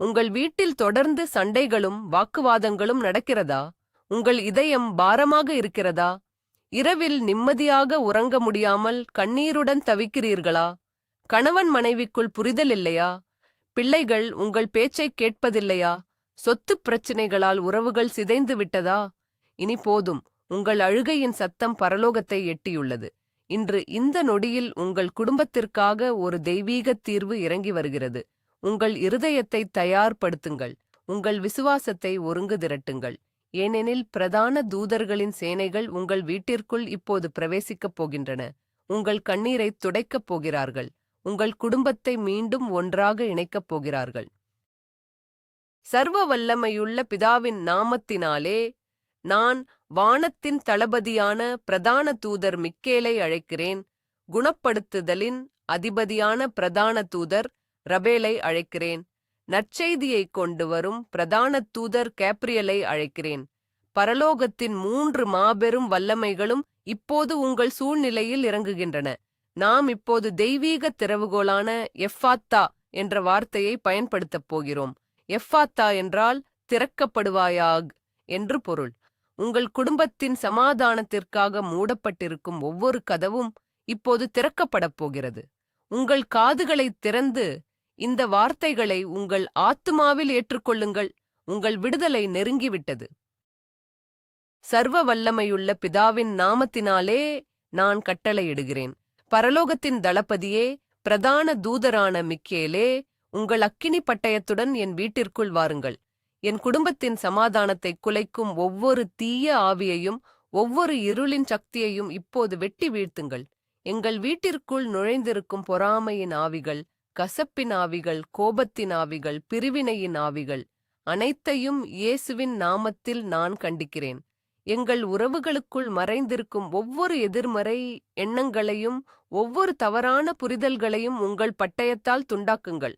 உங்கள் வீட்டில் தொடர்ந்து சண்டைகளும் வாக்குவாதங்களும் நடக்கிறதா? உங்கள் இதயம் பாரமாக இருக்கிறதா? இரவில் நிம்மதியாக உறங்க முடியாமல் கண்ணீருடன் தவிக்கிறீர்களா? கணவன் மனைவிக்குள் புரிதல் இல்லையா? பிள்ளைகள் உங்கள் பேச்சைக் கேட்பதில்லையா? சொத்துப் பிரச்சினைகளால் உறவுகள் சிதைந்து விட்டதா? இனி போதும், உங்கள் அழுகையின் சத்தம் பரலோகத்தை எட்டியுள்ளது. இன்று இந்த நொடியில் உங்கள் குடும்பத்திற்காக ஒரு தெய்வீகத் தீர்வு இறங்கி வருகிறது. உங்கள் இருதயத்தை தயார்படுத்துங்கள், உங்கள் விசுவாசத்தை ஒருங்கு திரட்டுங்கள். ஏனெனில் பிரதான தூதர்களின் சேனைகள் உங்கள் வீட்டிற்குள் இப்போது பிரவேசிக்கப் போகின்றன. உங்கள் கண்ணீரைத் துடைக்கப் போகிறார்கள். உங்கள் குடும்பத்தை மீண்டும் ஒன்றாக இணைக்கப் போகிறார்கள். சர்வ வல்லமையுள்ள பிதாவின் நாமத்தினாலே நான் வானத்தின் தளபதியான பிரதான தூதர் மிக்கேலை அழைக்கிறேன். குணப்படுத்துதலின் அதிபதியான பிரதான தூதர் ரபேலை அழைக்கிறேன். நற்செய்தியைக் கொண்டு வரும் பிரதான தூதர் கேப்ரியலை அழைக்கிறேன். பரலோகத்தின் 3 மாபெரும் வல்லமைகளும் இப்போது உங்கள் சூழ்நிலையில் இறங்குகின்றன. நாம் இப்போது தெய்வீக திறவுகோலான எஃபாத்தா என்ற வார்த்தையை பயன்படுத்தப் போகிறோம். எஃபாத்தா என்றால் திறக்கப்படுவாயாக் என்று பொருள். உங்கள் குடும்பத்தின் சமாதானத்திற்காக மூடப்பட்டிருக்கும் ஒவ்வொரு கதவும் இப்போது திறக்கப்படப் போகிறது. உங்கள் காதுகளைத் திறந்து இந்த வார்த்தைகளை உங்கள் ஆத்துமாவில் ஏற்றுக்கொள்ளுங்கள். உங்கள் விடுதலை நெருங்கிவிட்டது. சர்வ வல்லமையுள்ள பிதாவின் நாமத்தினாலே நான் கட்டளையிடுகிறேன். பரலோகத்தின் தளபதியே, பிரதான தூதரான மிக்கேலே, உங்கள் அக்கினி பட்டயத்துடன் என் வீட்டிற்குள் வாருங்கள். என் குடும்பத்தின் சமாதானத்தை குலைக்கும் ஒவ்வொரு தீய ஆவியையும் ஒவ்வொரு இருளின் சக்தியையும் இப்போது வெட்டி வீழ்த்துங்கள். எங்கள் வீட்டிற்குள் நுழைந்திருக்கும் பொறாமையின் ஆவிகள், கசப்பின் ஆவிகள், கோபத்தின் ஆவிகள், பிரிவினையின் ஆவிகள் அனைத்தையும் இயேசுவின் நாமத்தில் நான் கண்டிக்கிறேன். எங்கள் உறவுகளுக்குள் மறைந்திருக்கும் ஒவ்வொரு எதிர்மறை எண்ணங்களையும் ஒவ்வொரு தவறான புரிதல்களையும் உங்கள் பட்டயத்தால் துண்டாக்குங்கள்.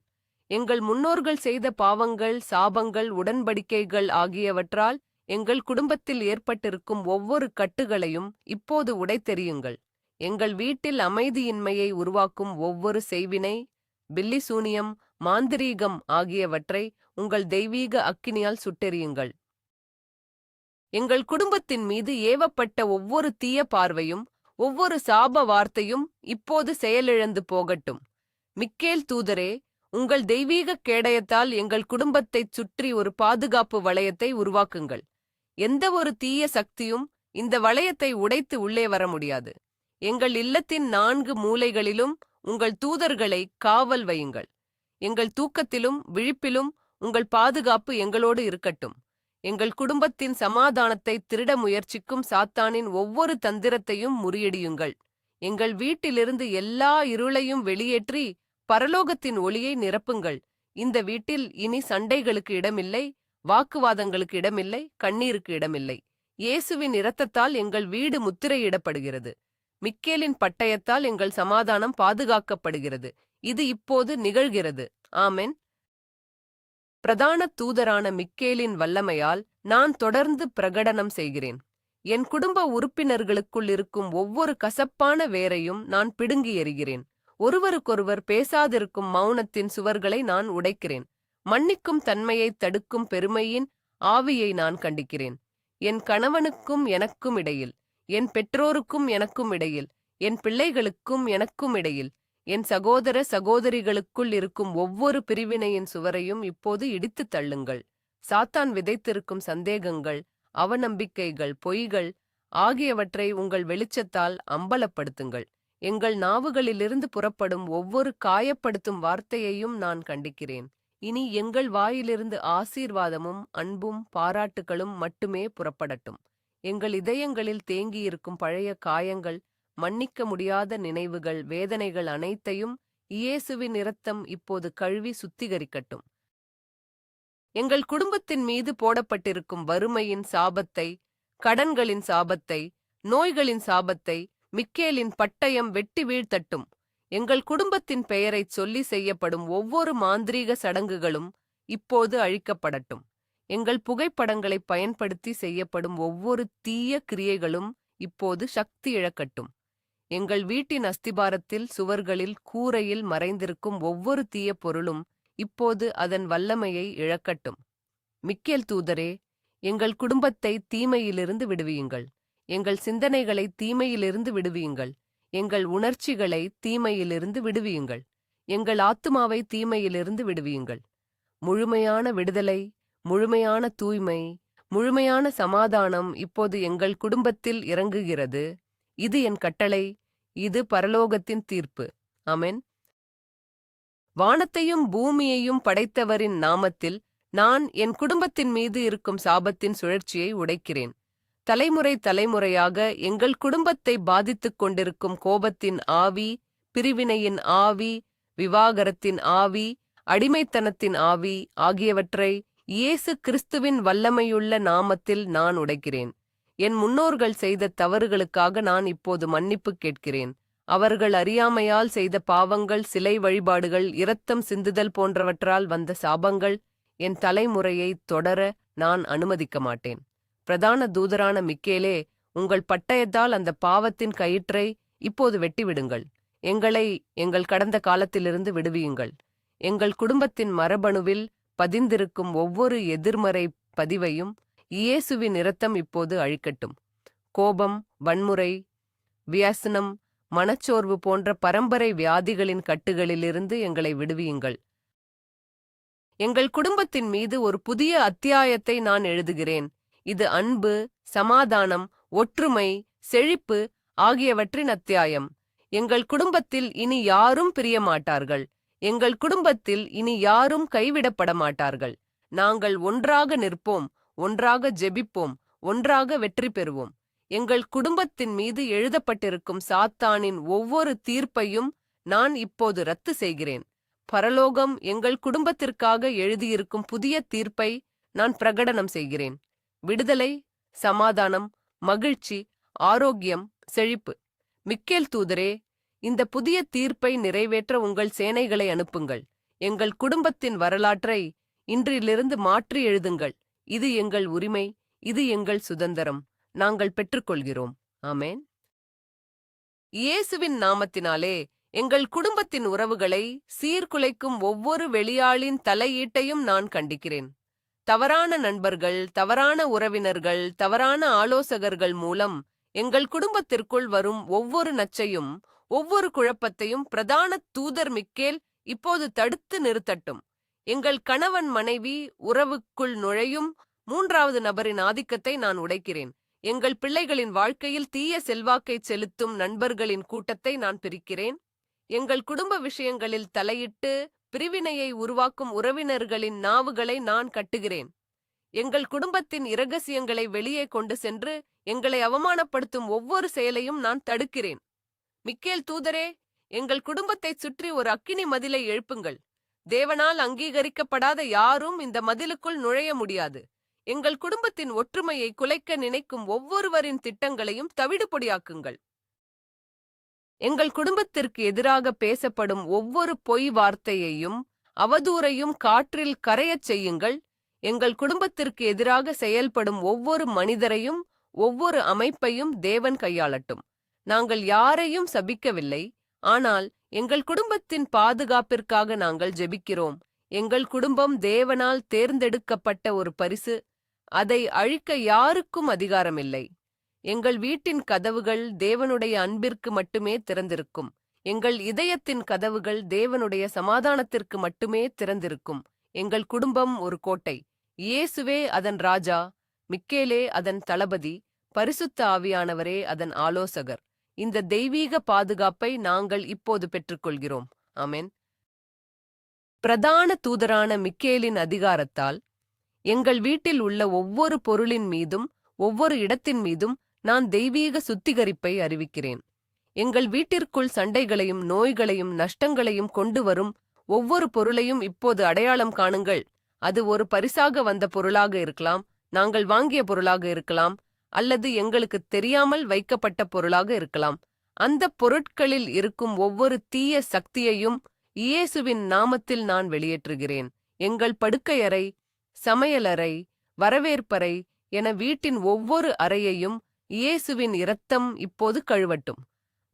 எங்கள் முன்னோர்கள் செய்த பாவங்கள், சாபங்கள், உடன்படிக்கைகள் ஆகியவற்றால் எங்கள் குடும்பத்தில் ஏற்பட்டிருக்கும் ஒவ்வொரு கட்டுகளையும் இப்போது உடைத்தெறியுங்கள். எங்கள் வீட்டில் அமைதியின்மையை உருவாக்கும் ஒவ்வொரு செய்வினை, பில்லிசூனியம், மாந்திரீகம் ஆகியவற்றை உங்கள் தெய்வீக அக்கினியால் சுட்டெரியுங்கள். எங்கள் குடும்பத்தின் மீது ஏவப்பட்ட ஒவ்வொரு தீய பார்வையும் ஒவ்வொரு சாப வார்த்தையும் இப்போது செயலிழந்து போகட்டும். மிக்கேல் தூதரே, உங்கள் தெய்வீக கேடயத்தால் எங்கள் குடும்பத்தைச் சுற்றி ஒரு பாதுகாப்பு வளையத்தை உருவாக்குங்கள். எந்த ஒரு தீய சக்தியும் இந்த வளையத்தை உடைத்து உள்ளே வர முடியாது. எங்கள் இல்லத்தின் 4 மூலைகளிலும் உங்கள் தூதர்களை காவல் வையுங்கள். எங்கள் தூக்கத்திலும் விழிப்பிலும் உங்கள் பாதுகாப்பு எங்களோடு இருக்கட்டும். எங்கள் குடும்பத்தின் சமாதானத்தை திருட முயற்சிக்கும் சாத்தானின் ஒவ்வொரு தந்திரத்தையும் முறியடியுங்கள். எங்கள் வீட்டிலிருந்து எல்லா இருளையும் வெளியேற்றி பரலோகத்தின் ஒளியை நிரப்புங்கள். இந்த வீட்டில் இனி சண்டைகளுக்கு இடமில்லை, வாக்குவாதங்களுக்கு இடமில்லை, கண்ணீருக்கு இடமில்லை. இயேசுவின் இரத்தத்தால் எங்கள் வீடு முத்திரையிடப்படுகிறது. மிக்கேலின் பட்டயத்தால் எங்கள் சமாதானம் பாதுகாக்கப்படுகிறது. இது இப்போது நிகழ்கிறது. ஆமென். பிரதான தூதரான மிக்கேலின் வல்லமையால் நான் தொடர்ந்து பிரகடனம் செய்கிறேன். என் குடும்ப உறுப்பினர்களுக்குள் இருக்கும் ஒவ்வொரு கசப்பான வேரையும் நான் பிடுங்கி எறிகிறேன். ஒருவருக்கொருவர் பேசாதிருக்கும் மௌனத்தின் சுவர்களை நான் உடைக்கிறேன். மன்னிக்கும் தன்மையை தடுக்கும் பெருமையின் ஆவியை நான் கண்டிக்கிறேன். என் கணவனுக்கும் எனக்கும் இடையில், என் பெற்றோருக்கும் எனக்கும் இடையில், என் பிள்ளைகளுக்கும் எனக்கும் இடையில், என் சகோதர சகோதரிகளுக்குள் இருக்கும் ஒவ்வொரு பிரிவினையின் சுவரையும் இப்போது இடித்துத் தள்ளுங்கள். சாத்தான் விதைத்திருக்கும் சந்தேகங்கள், அவநம்பிக்கைகள், பொய்கள் ஆகியவற்றை உங்கள் வெளிச்சத்தால் அம்பலப்படுத்துங்கள். எங்கள் நாவுகளிலிருந்து புறப்படும் ஒவ்வொரு காயப்படுத்தும் வார்த்தையையும் நான் கண்டிக்கிறேன். இனி எங்கள் வாயிலிருந்து ஆசீர்வாதமும் அன்பும் பாராட்டுகளும் மட்டுமே புறப்படட்டும். எங்கள் இதயங்களில் தேங்கியிருக்கும் பழைய காயங்கள், மன்னிக்க முடியாத நினைவுகள், வேதனைகள் அனைத்தையும் இயேசுவின் இரத்தம் இப்போது கழுவி சுத்திகரிக்கட்டும். எங்கள் குடும்பத்தின் மீது போடப்பட்டிருக்கும் வறுமையின் சாபத்தை, கடன்களின் சாபத்தை, நோய்களின் சாபத்தை மிக்கேலின் பட்டயம் வெட்டி வீழ்த்தட்டும். எங்கள் குடும்பத்தின் பெயரைச் சொல்லி செய்யப்படும் ஒவ்வொரு மாந்திரீக சடங்குகளும் இப்போது அழிக்கப்படட்டும். எங்கள் புகைப்படங்களை பயன்படுத்தி செய்யப்படும் ஒவ்வொரு தீய கிரியைகளும் இப்போது சக்தி இழக்கட்டும். எங்கள் வீட்டின் அஸ்திபாரத்தில், சுவர்களில், கூரையில் மறைந்திருக்கும் ஒவ்வொரு தீய பொருளும் இப்போது அதன் வல்லமையை இழக்கட்டும். மிக்கேல் தூதரே, எங்கள் குடும்பத்தை தீமையிலிருந்து விடுவியுங்கள். எங்கள் சிந்தனைகளை தீமையிலிருந்து விடுவியுங்கள். எங்கள் உணர்ச்சிகளை தீமையிலிருந்து விடுவியுங்கள். எங்கள் ஆத்துமாவை தீமையிலிருந்து விடுவியுங்கள். முழுமையான விடுதலை, முழுமையான தூய்மை, முழுமையான சமாதானம் இப்போது எங்கள் குடும்பத்தில் இறங்குகிறது. இது என் கட்டளை, இது பரலோகத்தின் தீர்ப்பு. ஆமென். வானத்தையும் பூமியையும் படைத்தவரின் நாமத்தில் நான் என் குடும்பத்தின் மீது இருக்கும் சாபத்தின் சுழற்சியை உடைக்கிறேன். தலைமுறை தலைமுறையாக எங்கள் குடும்பத்தை பாதித்துக் கொண்டிருக்கும் கோபத்தின் ஆவி, பிரிவினையின் ஆவி, விவாகரத்தின் ஆவி, அடிமைத்தனத்தின் ஆவி ஆகியவற்றை இயேசு கிறிஸ்துவின் வல்லமையுள்ள நாமத்தில் நான் உடைக்கிறேன். என் முன்னோர்கள் செய்த தவறுகளுக்காக நான் இப்போது மன்னிப்பு கேட்கிறேன். அவர்கள் அறியாமையால் செய்த பாவங்கள், சிலை வழிபாடுகள், இரத்தம் சிந்துதல் போன்றவற்றால் வந்த சாபங்கள் என் தலைமுறையை தொடர நான் அனுமதிக்க மாட்டேன். பிரதான தூதரான மிக்கேலே, உங்கள் பட்டயத்தால் அந்த பாவத்தின் கயிற்றை இப்போது வெட்டிவிடுங்கள். எங்களை எங்கள் கடந்த காலத்திலிருந்து விடுவியுங்கள். எங்கள் குடும்பத்தின் மரபணுவில் பதிந்திருக்கும் ஒவ்வொரு எதிர்மறை பதிவையும் இயேசுவின் இரத்தம் இப்போது அழிக்கட்டும். கோபம், வன்முறை, வியசனம், மனச்சோர்வு போன்ற பரம்பரை வியாதிகளின் கட்டுகளிலிருந்து எங்களை விடுவியுங்கள். எங்கள் குடும்பத்தின் மீது ஒரு புதிய அத்தியாயத்தை நான் எழுதுகிறேன். இது அன்பு, சமாதானம், ஒற்றுமை, செழிப்பு ஆகியவற்றின் அத்தியாயம். எங்கள் குடும்பத்தில் இனி யாரும் பிரியமாட்டார்கள். எங்கள் குடும்பத்தில் இனி யாரும் கைவிடப்பட மாட்டார்கள். நாங்கள் ஒன்றாக நிற்போம், ஒன்றாக ஜெபிப்போம், ஒன்றாக வெற்றி பெறுவோம். எங்கள் குடும்பத்தின் மீது எழுதப்பட்டிருக்கும் சாத்தானின் ஒவ்வொரு தீர்ப்பையும் நான் இப்போது ரத்து செய்கிறேன். பரலோகம் எங்கள் குடும்பத்திற்காக எழுதியிருக்கும் புதிய தீர்ப்பை நான் பிரகடனம் செய்கிறேன். விடுதலை, சமாதானம், மகிழ்ச்சி, ஆரோக்கியம், செழிப்பு. மிக்கேல் தூதரே, இந்த புதிய தீர்ப்பை நிறைவேற்ற உங்கள் சேனைகளை அனுப்புங்கள். எங்கள் குடும்பத்தின் வரலாற்றை இன்றிலிருந்து மாற்றி எழுதுங்கள். இது எங்கள் உரிமை, இது எங்கள் சுதந்திரம். நாங்கள் பெற்றுக்கொள்கிறோம். ஆமென். இயேசுவின் நாமத்தினாலே எங்கள் குடும்பத்தின் உறவுகளை சீர்குலைக்கும் ஒவ்வொரு வெளியாளின் தலையீட்டையும் நான் கண்டிக்கிறேன். தவறான நண்பர்கள், தவறான உறவினர்கள், தவறான ஆலோசகர்கள் மூலம் எங்கள் குடும்பத்திற்குள் வரும் ஒவ்வொரு நச்சையும், ஒவ்வொரு குழப்பத்தையும் பிரதான தூதர் மிக்கேல் இப்போது தடுத்து நிறுத்தட்டும். எங்கள் கணவன் மனைவி உறவுக்குள் நுழையும் மூன்றாவது நபரின் ஆதிக்கத்தை நான் உடைக்கிறேன். எங்கள் பிள்ளைகளின் வாழ்க்கையில் தீய செல்வாக்கை செலுத்தும் நண்பர்களின் கூட்டத்தை நான் பிரிக்கிறேன். எங்கள் குடும்ப விஷயங்களில் தலையிட்டு பிரிவினையை உருவாக்கும் உறவினர்களின் நாவுகளை நான் கட்டுகிறேன். எங்கள் குடும்பத்தின் இரகசியங்களை வெளியே கொண்டு சென்று எங்களை அவமானப்படுத்தும் ஒவ்வொரு செயலையும் நான் தடுக்கிறேன். மிக்கேல் தூதரே, எங்கள் குடும்பத்தைச் சுற்றி ஒரு அக்கினி மதிலை எழுப்புங்கள். தேவனால் அங்கீகரிக்கப்படாத யாரும் இந்த மதிலுக்குள் நுழைய முடியாது. எங்கள் குடும்பத்தின் ஒற்றுமையை குலைக்க நினைக்கும் ஒவ்வொருவரின் திட்டங்களையும் தவிடுபொடியாக்குங்கள். எங்கள் குடும்பத்திற்கு எதிராக பேசப்படும் ஒவ்வொரு பொய் வார்த்தையையும் அவதூறையும் காற்றில் கரையச் செய்யுங்கள். எங்கள் குடும்பத்திற்கு எதிராக செயல்படும் ஒவ்வொரு மனிதரையும் ஒவ்வொரு அமைப்பையும் தேவன் கையாளட்டும். நாங்கள் யாரையும் சபிக்கவில்லை, ஆனால் எங்கள் குடும்பத்தின் பாதுகாப்பிற்காக நாங்கள் ஜெபிக்கிறோம். எங்கள் குடும்பம் தேவனால் தேர்ந்தெடுக்கப்பட்ட ஒரு பரிசு. அதை அழிக்க யாருக்கும் அதிகாரமில்லை. எங்கள் வீட்டின் கதவுகள் தேவனுடைய அன்பிற்கு மட்டுமே திறந்திருக்கும். எங்கள் இதயத்தின் கதவுகள் தேவனுடைய சமாதானத்திற்கு மட்டுமே திறந்திருக்கும். எங்கள் குடும்பம் ஒரு கோட்டை. இயேசுவே அதன் ராஜா, மிக்கேலே அதன் தளபதி, பரிசுத்த ஆவியானவரே அதன் ஆலோசகர். இந்த தெய்வீக பாதுகாப்பை நாங்கள் இப்போது பெற்றுக்கொள்கிறோம். ஆமென். பிரதான தூதரான மிக்கேலின் அதிகாரத்தால் எங்கள் வீட்டில் உள்ள ஒவ்வொரு பொருளின் மீதும் ஒவ்வொரு இடத்தின் மீதும் நான் தெய்வீக சுத்திகரிப்பை அறிவிக்கிறேன். எங்கள் வீட்டிற்குள் சண்டைகளையும் நோய்களையும் நஷ்டங்களையும் கொண்டு வரும் ஒவ்வொரு பொருளையும் இப்போது அடையாளம் காணுங்கள். அது ஒரு பரிசாக வந்த பொருளாக இருக்கலாம், நாங்கள் வாங்கிய பொருளாக இருக்கலாம், அல்லது எங்களுக்கு தெரியாமல் வைக்கப்பட்ட பொருளாக இருக்கலாம். அந்த பொருட்களில் இருக்கும் ஒவ்வொரு தீய சக்தியையும் இயேசுவின் நாமத்தில் நான் வெளியேற்றுகிறேன். எங்கள் படுக்கையறை, சமையலறை, வரவேற்பறை என வீட்டின் ஒவ்வொரு அறையையும் இயேசுவின் இரத்தம் இப்போது கழுவட்டும்.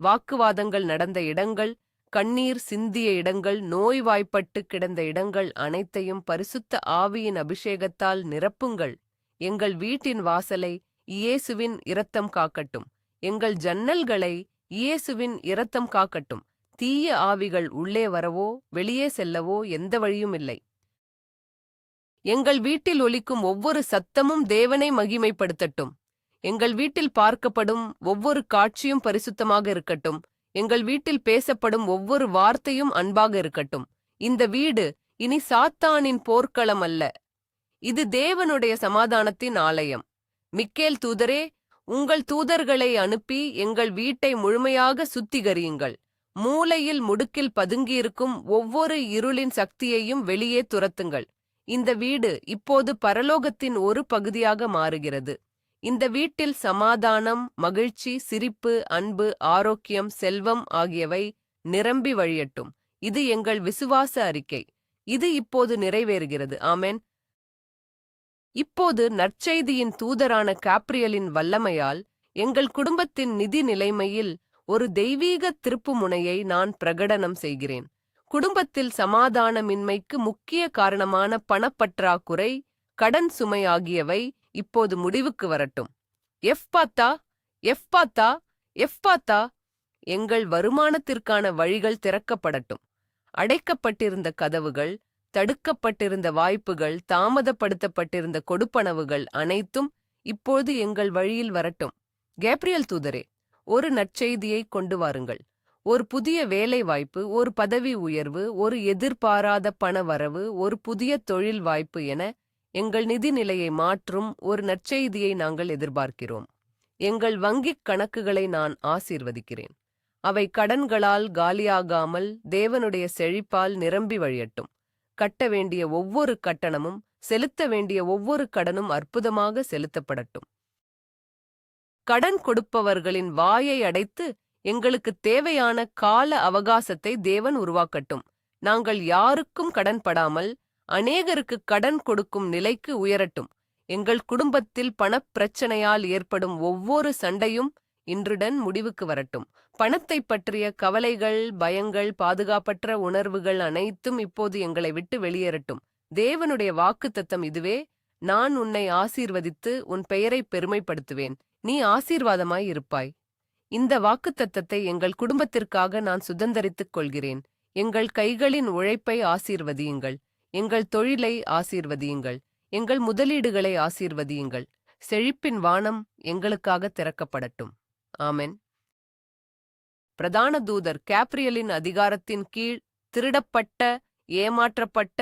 வாக்குவாதங்கள் நடந்த இடங்கள், கண்ணீர் சிந்திய இடங்கள், நோய்வாய்ப்பட்டு கிடந்த இடங்கள் அனைத்தையும் பரிசுத்த ஆவியின் அபிஷேகத்தால் நிரப்புங்கள். எங்கள் வீட்டின் வாசலை இயேசுவின் இரத்தம் காக்கட்டும். எங்கள் ஜன்னல்களை இயேசுவின் இரத்தம் காக்கட்டும். தீய ஆவிகள் உள்ளே வரவோ வெளியே செல்லவோ எந்த வழியும் இல்லை. எங்கள் வீட்டில் ஒலிக்கும் ஒவ்வொரு சத்தமும் தேவனை மகிமைப்படுத்தட்டும். எங்கள் வீட்டில் பார்க்கப்படும் ஒவ்வொரு காட்சியும் பரிசுத்தமாக இருக்கட்டும். எங்கள் வீட்டில் பேசப்படும் ஒவ்வொரு வார்த்தையும் அன்பாக இருக்கட்டும். இந்த வீடு இனி சாத்தானின் போர்க்களம் அல்ல, இது தேவனுடைய சமாதானத்தின் ஆலயம். மிக்கேல் தூதரே, உங்கள் தூதர்களை அனுப்பி எங்கள் வீட்டை முழுமையாக சுத்திகரியுங்கள். மூலையில் முடுக்கில் பதுங்கியிருக்கும் ஒவ்வொரு இருளின் சக்தியையும் வெளியே துரத்துங்கள். இந்த வீடு இப்போது பரலோகத்தின் ஒரு பகுதியாக மாறுகிறது. இந்த வீட்டில் சமாதானம், மகிழ்ச்சி, சிரிப்பு, அன்பு, ஆரோக்கியம், செல்வம் ஆகியவை நிரம்பி வழியட்டும். இது எங்கள் விசுவாச அறிக்கை. இது இப்போது நிறைவேறுகிறது. ஆமென். இப்போது நற்செய்தியின் தூதரான காப்ரியலின் வல்லமையால் எங்கள் குடும்பத்தின் நிதி நிலைமையில் ஒரு தெய்வீக திருப்புமுனையை நான் பிரகடனம் செய்கிறேன். குடும்பத்தில் சமாதானமின்மைக்கு முக்கிய காரணமான பணப்பற்றாக்குறை, கடன் சுமை ஆகியவை இப்போது முடிவுக்கு வரட்டும். எஃப்பாத்தா, எஃப்பாத்தா, எஃப்பாத்தா. எங்கள் வருமானத்திற்கான வழிகள் திறக்கப்படட்டும். அடைக்கப்பட்டிருந்த கதவுகள், தடுக்கப்பட்டிருந்த வாய்ப்புகள், தாமதப்படுத்தப்பட்டிருந்த கொடுப்பனவுகள் அனைத்தும் இப்போது எங்கள் வழியில் வரட்டும். கேப்ரியல் தூதரே, ஒரு நற்செய்தியை கொண்டு வாருங்கள். ஒரு புதிய வேலை வாய்ப்பு, ஒரு பதவி உயர்வு, ஒரு எதிர்பாராத பண வரவு, ஒரு புதிய தொழில் வாய்ப்பு என எங்கள் நிதி நிலையை மாற்றும் ஒரு நற்செய்தியை நாங்கள் எதிர்பார்க்கிறோம். எங்கள் வங்கிக் கணக்குகளை நான் ஆசீர்வதிக்கிறேன். அவை கடன்களால் காலியாகாமல் தேவனுடைய செழிப்பால் நிரம்பி வழியட்டும். கட்ட வேண்டிய ஒவ்வொரு கட்டணமும், செலுத்த வேண்டிய ஒவ்வொரு கடனும் அற்புதமாக செலுத்தப்படட்டும். கடன் கொடுப்பவர்களின் வாயை அடைத்து எங்களுக்கு தேவையான கால அவகாசத்தை தேவன் உருவாக்கட்டும். நாங்கள் யாருக்கும் கடன் படாமல் அநேகருக்கு கடன் கொடுக்கும் நிலைக்கு உயரட்டும். எங்கள் குடும்பத்தில் பணப்பிரச்சனையால் ஏற்படும் ஒவ்வொரு சண்டையும் இன்றுடன் முடிவுக்கு வரட்டும். பணத்தை பற்றிய கவலைகள், பயங்கள், பாதுகாப்பற்ற உணர்வுகள் அனைத்தும் இப்போது எங்களை விட்டு வெளியேறட்டும். தேவனுடைய வாக்குத்தத்தம் இதுவே: நான் உன்னை ஆசீர்வதித்து உன் பெயரை பெருமைப்படுத்துவேன், நீ ஆசீர்வாதமாய் இருப்பாய். இந்த வாக்குத்தத்தத்தை எங்கள் குடும்பத்திற்காக நான் சுதந்தரித்துக் கொள்கிறேன். எங்கள் கைகளின் உழைப்பை ஆசீர்வதியுங்கள். எங்கள் தொழிலை ஆசீர்வதியுங்கள். எங்கள் முதலீடுகளை ஆசீர்வதியுங்கள். செழிப்பின் வானம் எங்களுக்காக திறக்கப்படட்டும். ஆமென். பிரதான தூதர் கேப்ரியலின் அதிகாரத்தின் கீழ் திருடப்பட்ட, ஏமாற்றப்பட்ட,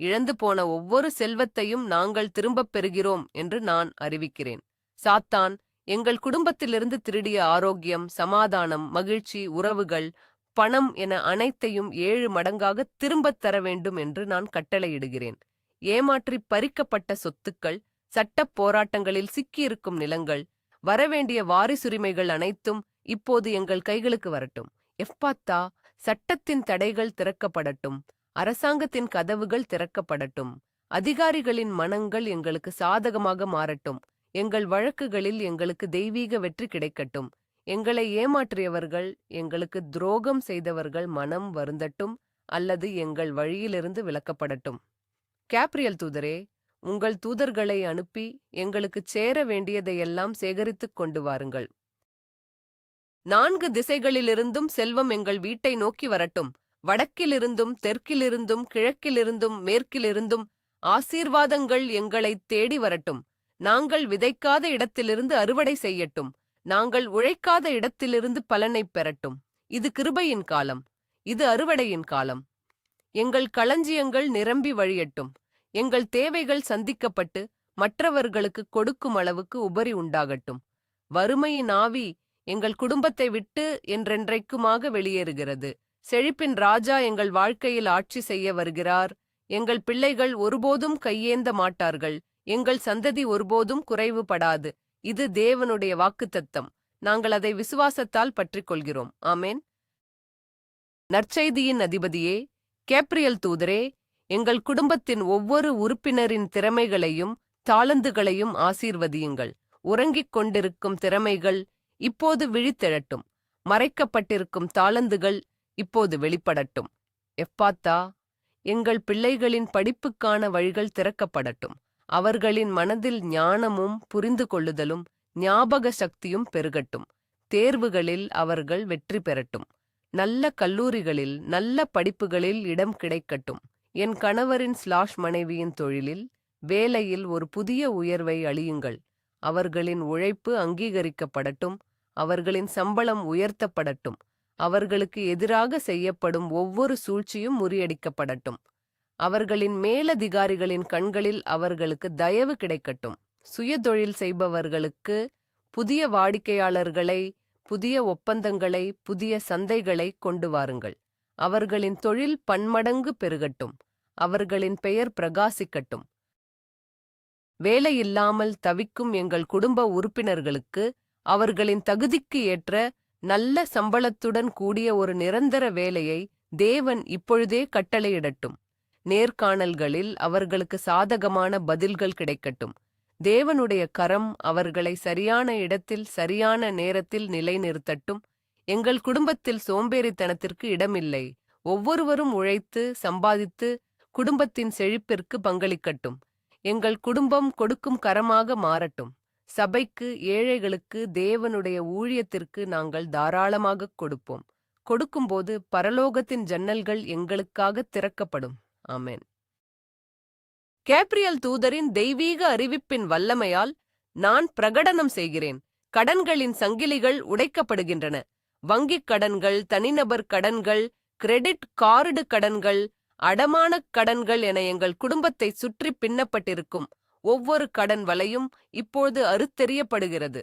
இழந்து போன ஒவ்வொரு செல்வத்தையும் நாங்கள் திரும்பப் பெறுகிறோம் என்று நான் அறிவிக்கிறேன். சாத்தான் எங்கள் குடும்பத்திலிருந்து திருடிய ஆரோக்கியம், சமாதானம், மகிழ்ச்சி, உறவுகள், பணம் என அனைத்தையும் 7 மடங்காக திரும்பத் தர வேண்டும் என்று நான் கட்டளையிடுகிறேன். ஏமாற்றி பறிக்கப்பட்ட சொத்துக்கள், சட்டப் போராட்டங்களில் சிக்கியிருக்கும் நிலங்கள், வரவேண்டிய வாரிசுரிமைகள் அனைத்தும் இப்போது எங்கள் கைகளுக்கு வரட்டும். எஃப்பாத்தா, சட்டத்தின் தடைகள் திறக்கப்படட்டும். அரசாங்கத்தின் கதவுகள் திறக்கப்படட்டும். அதிகாரிகளின் மனங்கள் எங்களுக்கு சாதகமாக மாறட்டும். எங்கள் வழக்குகளில் எங்களுக்கு தெய்வீக வெற்றி கிடைக்கட்டும். எங்களை ஏமாற்றியவர்கள், எங்களுக்கு துரோகம் செய்தவர்கள் மனம் வருந்தட்டும் அல்லது எங்கள் வழியிலிருந்து விலக்கப்படட்டும். கேப்ரியல் தூதரே, உங்கள் தூதர்களை அனுப்பி எங்களுக்குச் சேர வேண்டியதையெல்லாம் சேகரித்துக் கொண்டு வாருங்கள். 4 திசைகளிலிருந்தும் செல்வம் எங்கள் வீட்டை நோக்கி வரட்டும். வடக்கிலிருந்தும், தெற்கிலிருந்தும், கிழக்கிலிருந்தும், மேற்கிலிருந்தும் ஆசீர்வாதங்கள் எங்களைத் தேடி வரட்டும். நாங்கள் விதைக்காத இடத்திலிருந்து அறுவடை செய்யட்டும். நாங்கள் உழைக்காத இடத்திலிருந்து பலனைப் பெறட்டும். இது கிருபையின் காலம், இது அறுவடையின் காலம். எங்கள் களஞ்சியங்கள் நிரம்பி வழியட்டும். எங்கள் தேவைகள் சந்திக்கப்பட்டு மற்றவர்களுக்கு கொடுக்கும் அளவுக்கு உபரி உண்டாகட்டும். வறுமையின் ஆவி எங்கள் குடும்பத்தை விட்டு என்றென்றைக்குமாக வெளியேறுகிறது. செழிப்பின் ராஜா எங்கள் வாழ்க்கையில் ஆட்சி செய்ய வருகிறார். எங்கள் பிள்ளைகள் ஒருபோதும் கையேந்த மாட்டார்கள். எங்கள் சந்ததி ஒருபோதும் குறைவுபடாது. இது தேவனுடைய வாக்குத்தத்தம். நாங்கள் அதை விசுவாசத்தால் பற்றிக் கொள்கிறோம். ஆமென். நற்செய்தியின் அதிபதியே, கேப்ரியல் தூதரே, எங்கள் குடும்பத்தின் ஒவ்வொரு உறுப்பினரின் திறமைகளையும் தாளந்துகளையும் ஆசீர்வதியுங்கள். உறங்கிக் கொண்டிருக்கும் திறமைகள் இப்போது விழித்தெழட்டும். மறைக்கப்பட்டிருக்கும் தாளந்துகள் இப்போது வெளிப்படட்டும். எப்பாத்தா, எங்கள் பிள்ளைகளின் படிப்புக்கான வழிகள் திறக்கப்படட்டும். அவர்களின் மனதில் ஞானமும் புரிந்து கொள்ளுதலும் ஞாபக சக்தியும் பெருகட்டும். தேர்வுகளில் அவர்கள் வெற்றி பெறட்டும். நல்ல கல்லூரிகளில் நல்ல படிப்புகளில் இடம் கிடைக்கட்டும். என் கணவரின் மனைவியின் தொழிலில் வேலையில் ஒரு புதிய உயர்வை அளியுங்கள். அவர்களின் உழைப்பு அங்கீகரிக்கப்படட்டும். அவர்களின் சம்பளம் உயர்த்தப்படட்டும். அவர்களுக்கு எதிராக செய்யப்படும் ஒவ்வொரு சூழ்ச்சியும் முறியடிக்கப்படட்டும். அவர்களின் மேலதிகாரிகளின் கண்களில் அவர்களுக்கு தயவு கிடைக்கட்டும். சுயதொழில் செய்பவர்களுக்கு புதிய வாடிக்கையாளர்களை, புதிய ஒப்பந்தங்களை, புதிய சந்தைகளை கொண்டு வாருங்கள். அவர்களின் தொழில் பன்மடங்கு பெருகட்டும். அவர்களின் பெயர் பிரகாசிக்கட்டும். வேலையில்லாமல் தவிக்கும் எங்கள் குடும்ப உறுப்பினர்களுக்கு அவர்களின் தகுதிக்கு ஏற்ற நல்ல சம்பளத்துடன் கூடிய ஒரு நிரந்தர வேலையை தேவன் இப்பொழுதே கட்டளையிடட்டும். நேர்காணல்களில் அவர்களுக்கு சாதகமான பதில்கள் கிடைக்கட்டும். தேவனுடைய கரம் அவர்களை சரியான இடத்தில் சரியான நேரத்தில் நிலைநிறுத்தட்டும். எங்கள் குடும்பத்தில் சோம்பேறித்தனத்திற்கு இடமில்லை. ஒவ்வொருவரும் உழைத்து சம்பாதித்து குடும்பத்தின் செழிப்பிற்கு பங்களிக்கட்டும். எங்கள் குடும்பம் கொடுக்கும் கரமாக மாறட்டும். சபைக்கு, ஏழைகளுக்கு, தேவனுடைய ஊழியத்திற்கு நாங்கள் தாராளமாக கொடுப்போம். கொடுக்கும்போது பரலோகத்தின் ஜன்னல்கள் எங்களுக்காக திறக்கப்படும். ஆமென். கேப்ரியல் தூதரின் தெய்வீக அறிவிப்பின் வல்லமையால் நான் பிரகடனம் செய்கிறேன். கடன்களின் சங்கிலிகள் உடைக்கப்படுகின்றன. வங்கிக் கடன்கள், தனிநபர் கடன்கள், கிரெடிட் கார்டு கடன்கள், அடமானக் கடன்கள் என எங்கள் குடும்பத்தை சுற்றி பின்னப்பட்டிருக்கும் ஒவ்வொரு கடன் வலையும் இப்போது அறுத்தெறியப்படுகிறது.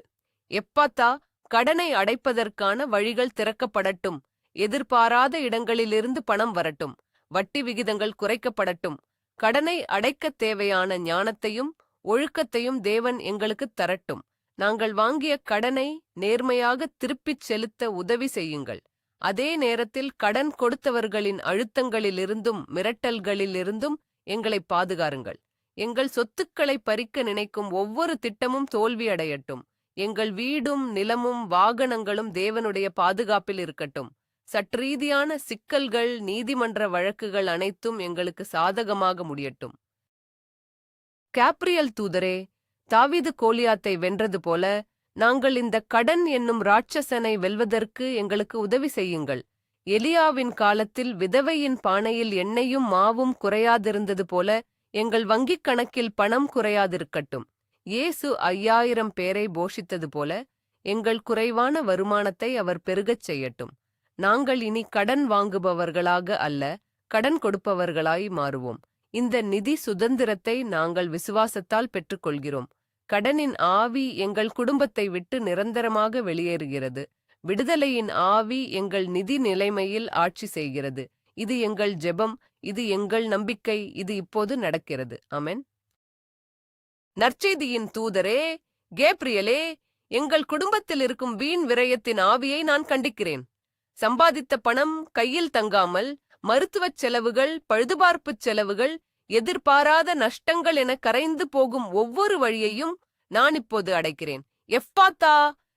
எப்பாத்தா, கடனை அடைப்பதற்கான வழிகள் திறக்கப்படட்டும். எதிர்பாராத இடங்களிலிருந்து பணம் வரட்டும். வட்டி விகிதங்கள் குறைக்கப்படட்டும். கடனை அடைக்கத் தேவையான ஞானத்தையும் ஒழுக்கத்தையும் தேவன் எங்களுக்குத் தரட்டும். நாங்கள் வாங்கிய கடனை நேர்மையாக திருப்பிச் செலுத்த உதவி செய்யுங்கள். அதே நேரத்தில் கடன் கொடுத்தவர்களின் அழுத்தங்களிலிருந்தும் மிரட்டல்களிலிருந்தும் எங்களை பாதுகாருங்கள். எங்கள் சொத்துக்களை பறிக்க நினைக்கும் ஒவ்வொரு திட்டமும் தோல்வியடையட்டும். எங்கள் வீடும் நிலமும் வாகனங்களும் தேவனுடைய பாதுகாப்பில் இருக்கட்டும். சற்றீதியான சிக்கல்கள், நீதிமன்ற வழக்குகள் அனைத்தும் எங்களுக்கு சாதகமாக முடியட்டும். கேப்ரியல் தூதரே, தாவீது கோலியாத்தை வென்றது போல நாங்கள் இந்த கடன் என்னும் ராட்சசனை வெல்வதற்கு எங்களுக்கு உதவி செய்யுங்கள். எலியாவின் காலத்தில் விதவையின் பானையில் எண்ணெயும் மாவும் குறையாதிருந்தது போல எங்கள் வங்கிக் கணக்கில் பணம் குறையாதிருக்கட்டும். இயேசு 5000 பேரை போஷித்தது போல எங்கள் குறைவான வருமானத்தை அவர் பெருகச் செய்யட்டும். நாங்கள் இனி கடன் வாங்குபவர்களாக அல்ல, கடன் கொடுப்பவர்களாய் மாறுவோம். இந்த நிதி சுதந்திரத்தை நாங்கள் விசுவாசத்தால் பெற்றுக்கொள்கிறோம். கடனின் ஆவி எங்கள் குடும்பத்தை விட்டு நிரந்தரமாக வெளியேறுகிறது. விடுதலையின் ஆவி எங்கள் நிதி நிலைமையில் ஆட்சி செய்கிறது. இது எங்கள் ஜெபம், இது எங்கள் நம்பிக்கை, இது இப்போது நடக்கிறது. ஆமென். நற்செய்தியின் தூதரே, கேப்ரியலே, எங்கள் குடும்பத்தில் இருக்கும் வீண் விரயத்தின் ஆவியை நான் கண்டிக்கிறேன். சம்பாதித்த பணம் கையில் தங்காமல் மருத்துவச் செலவுகள், பழுதுபார்ப்புச் செலவுகள், எதிர்பாராத நஷ்டங்கள் என கரைந்து போகும் ஒவ்வொரு வழியையும் நான் இப்போது அடைக்கிறேன். எப்பாத்தா,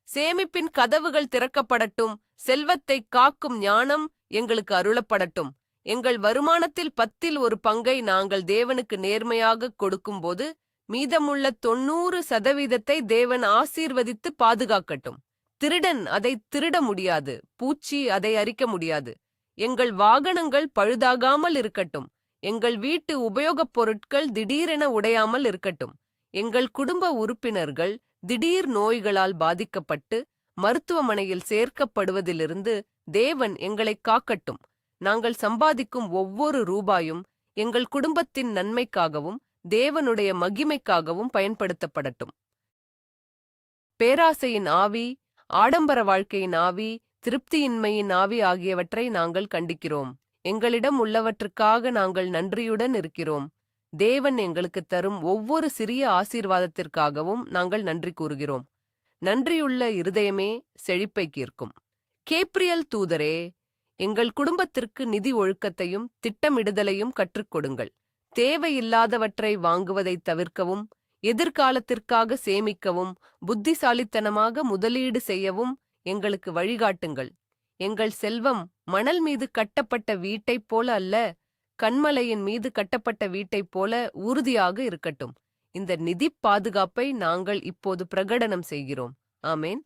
சேமிப்பின் கதவுகள் திறக்கப்படட்டும். செல்வத்தை காக்கும் ஞானம் எங்களுக்கு அருளப்படட்டும். எங்கள் வருமானத்தில் 10 1 பங்கை நாங்கள் தேவனுக்கு நேர்மையாக கொடுக்கும்போது மீதமுள்ள 90% தேவன் ஆசீர்வதித்து பாதுகாக்கட்டும். திருடன் அதை திருட முடியாது, பூச்சி அதை அரிக்க முடியாது. எங்கள் வாகனங்கள் பழுதாகாமல் இருக்கட்டும். எங்கள் வீட்டு உபயோகப் பொருட்கள் திடீரென உடையாமல் இருக்கட்டும். எங்கள் குடும்ப உறுப்பினர்கள் திடீர் நோய்களால் பாதிக்கப்பட்டு மருத்துவமனையில் சேர்க்கப்படுவதிலிருந்து தேவன் எங்களை காக்கட்டும். நாங்கள் சம்பாதிக்கும் ஒவ்வொரு ரூபாயும் எங்கள் குடும்பத்தின் நன்மைக்காகவும் தேவனுடைய மகிமைக்காகவும் பயன்படுத்தப்படட்டும். பேராசையின் ஆவி, ஆடம்பர வாழ்க்கையின் ஆவி, திருப்தியின்மையின் ஆவி ஆகியவற்றை நாங்கள் கண்டிக்கிறோம். எங்களிடம் உள்ளவற்றுக்காக நாங்கள் நன்றியுடன் இருக்கிறோம். தேவன் எங்களுக்கு தரும் ஒவ்வொரு சிறிய ஆசீர்வாதத்திற்காகவும் நாங்கள் நன்றி கூறுகிறோம். நன்றியுள்ள இருதயமே செழிப்பை கீர்க்கும். கேப்ரியல் தூதரே, எங்கள் குடும்பத்திற்கு நிதி ஒழுக்கத்தையும் திட்டமிடுதலையும் கற்றுக் கொடுங்கள். தேவையில்லாதவற்றை வாங்குவதை தவிர்க்கவும், எதிர்காலத்திற்காக சேமிக்கவும், புத்திசாலித்தனமாக முதலீடு செய்யவும் எங்களுக்கு வழிகாட்டுங்கள். எங்கள் செல்வம் மணல் மீது கட்டப்பட்ட வீட்டைப் போல அல்ல, கன்மலையின் மீது கட்டப்பட்ட வீட்டைப் போல உறுதியாக இருக்கட்டும். இந்த நிதி பாதுகாப்பை நாங்கள் இப்போது பிரகடனம் செய்கிறோம். ஆமேன்.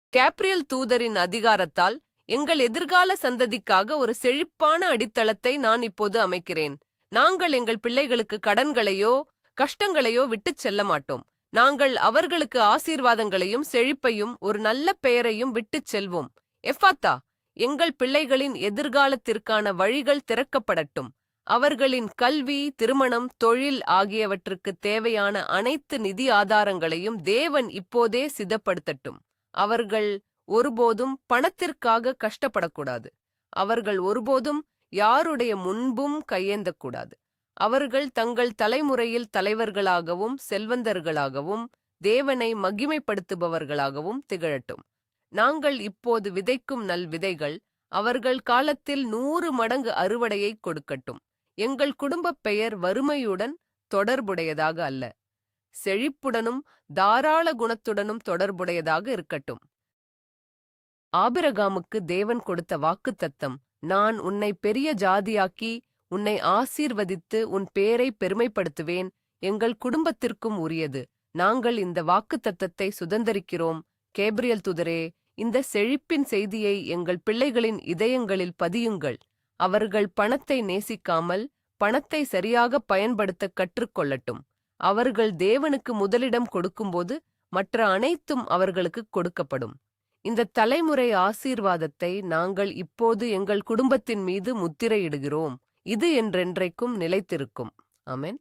கேப்ரியல் தூதரின் அதிகாரத்தால் எங்கள் எதிர்கால சந்ததிக்காக ஒரு செழிப்பான அடித்தளத்தை நான் இப்போது அமைக்கிறேன். நாங்கள் எங்கள் பிள்ளைகளுக்கு கடன்களையோ கஷ்டங்களையோ விட்டுச் செல்ல மாட்டோம். நாங்கள் அவர்களுக்கு ஆசீர்வாதங்களையும் செழிப்பையும் ஒரு நல்ல பெயரையும் விட்டுச் செல்வோம். எஃபாத்தா, எங்கள் பிள்ளைகளின் எதிர்காலத்திற்கான வழிகள் திறக்கப்படட்டும். அவர்களின் கல்வி, திருமணம், தொழில் ஆகியவற்றுக்கு தேவையான அனைத்து நிதி ஆதாரங்களையும் தேவன் இப்போதே சிதப்படுத்தட்டும். அவர்கள் ஒருபோதும் பணத்திற்காக கஷ்டப்படக்கூடாது. அவர்கள் ஒருபோதும் யாருடைய முன்பும் கையேந்தக்கூடாது. அவர்கள் தங்கள் தலைமுறையில் தலைவர்களாகவும் செல்வந்தர்களாகவும் தேவனை மகிமைப்படுத்துபவர்களாகவும் திகழட்டும். நாங்கள் இப்போது விதைக்கும் நல் விதைகள் அவர்கள் காலத்தில் 100 மடங்கு அறுவடையை கொடுக்கட்டும். எங்கள் குடும்பப் பெயர் வறுமையுடன் தொடர்புடையதாக அல்ல, செழிப்புடனும் தாராள குணத்துடனும் தொடர்புடையதாக இருக்கட்டும். ஆபிரகாமுக்கு தேவன் கொடுத்த வாக்குத்தத்தம், நான் உன்னை பெரிய ஜாதியாக்கி உன்னை ஆசீர்வதித்து உன் பேரை பெருமைப்படுத்துவேன், எங்கள் குடும்பத்திற்கும் உரியது. நாங்கள் இந்த வாக்குத்தத்தத்தை சுதந்தரிக்கிறோம். கேப்ரியல் தூதரே, இந்த செழிப்பின் செய்தியை எங்கள் பிள்ளைகளின் இதயங்களில் பதியுங்கள். அவர்கள் பணத்தை நேசிக்காமல் பணத்தை சரியாக பயன்படுத்த கற்றுக்கொள்ளட்டும். அவர்கள் தேவனுக்கு முதலிடம் கொடுக்கும்போது மற்ற அனைத்தும் அவர்களுக்கு கொடுக்கப்படும். இந்த தலைமுறை ஆசீர்வாதத்தை நாங்கள் இப்போது எங்கள் குடும்பத்தின் மீது முத்திரையிடுகிறோம். இது என்றென்றைக்கும் நிலைத்திருக்கும். ஆமென்.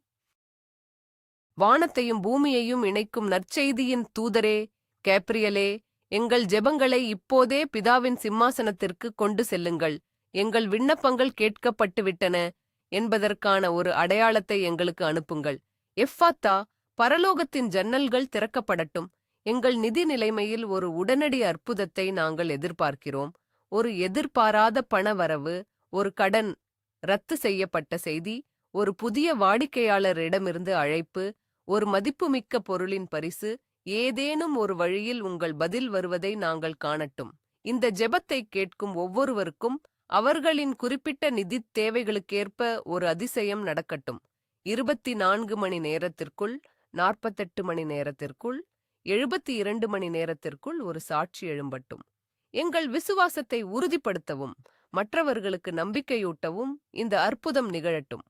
வானத்தையும் பூமியையும் இணைக்கும் நற்செய்தியின் தூதரே, கேப்ரியலே, எங்கள் ஜெபங்களை இப்போதே பிதாவின் சிம்மாசனத்திற்கு கொண்டு செல்லுங்கள். எங்கள் விண்ணப்பங்கள் கேட்கப்பட்டுவிட்டன என்பதற்கான ஒரு அடையாளத்தை எங்களுக்கு அனுப்புங்கள். எஃபாத்தா, பரலோகத்தின் ஜன்னல்கள் திறக்கப்படட்டும். எங்கள் நிதி நிலைமையில் ஒரு உடனடி அற்புதத்தை நாங்கள் எதிர்பார்க்கிறோம். ஒரு எதிர்பாராத பண வரவு, ஒரு கடன் ரத்து செய்யப்பட்ட செய்தி, ஒரு புதிய வாடிக்கையாளரிடமிருந்து அழைப்பு, ஒரு மதிப்புமிக்க பொருளின் பரிசு, ஏதேனும் ஒரு வழியில் உங்கள் பதில் வருவதை நாங்கள் காணட்டும். இந்த ஜெபத்தை கேட்கும் ஒவ்வொருவருக்கும் அவர்களின் குறிப்பிட்ட நிதித் தேவைகளுக்கேற்ப ஒரு அதிசயம் நடக்கட்டும். 24 மணி நேரத்திற்குள், 48 மணி நேரத்திற்குள், 72 மணி நேரத்திற்குள் ஒரு சாட்சி எழும்பட்டும். எங்கள் விசுவாசத்தை உறுதிப்படுத்தவும் மற்றவர்களுக்கு நம்பிக்கையூட்டவும் இந்த அற்புதம் நிகழட்டும்.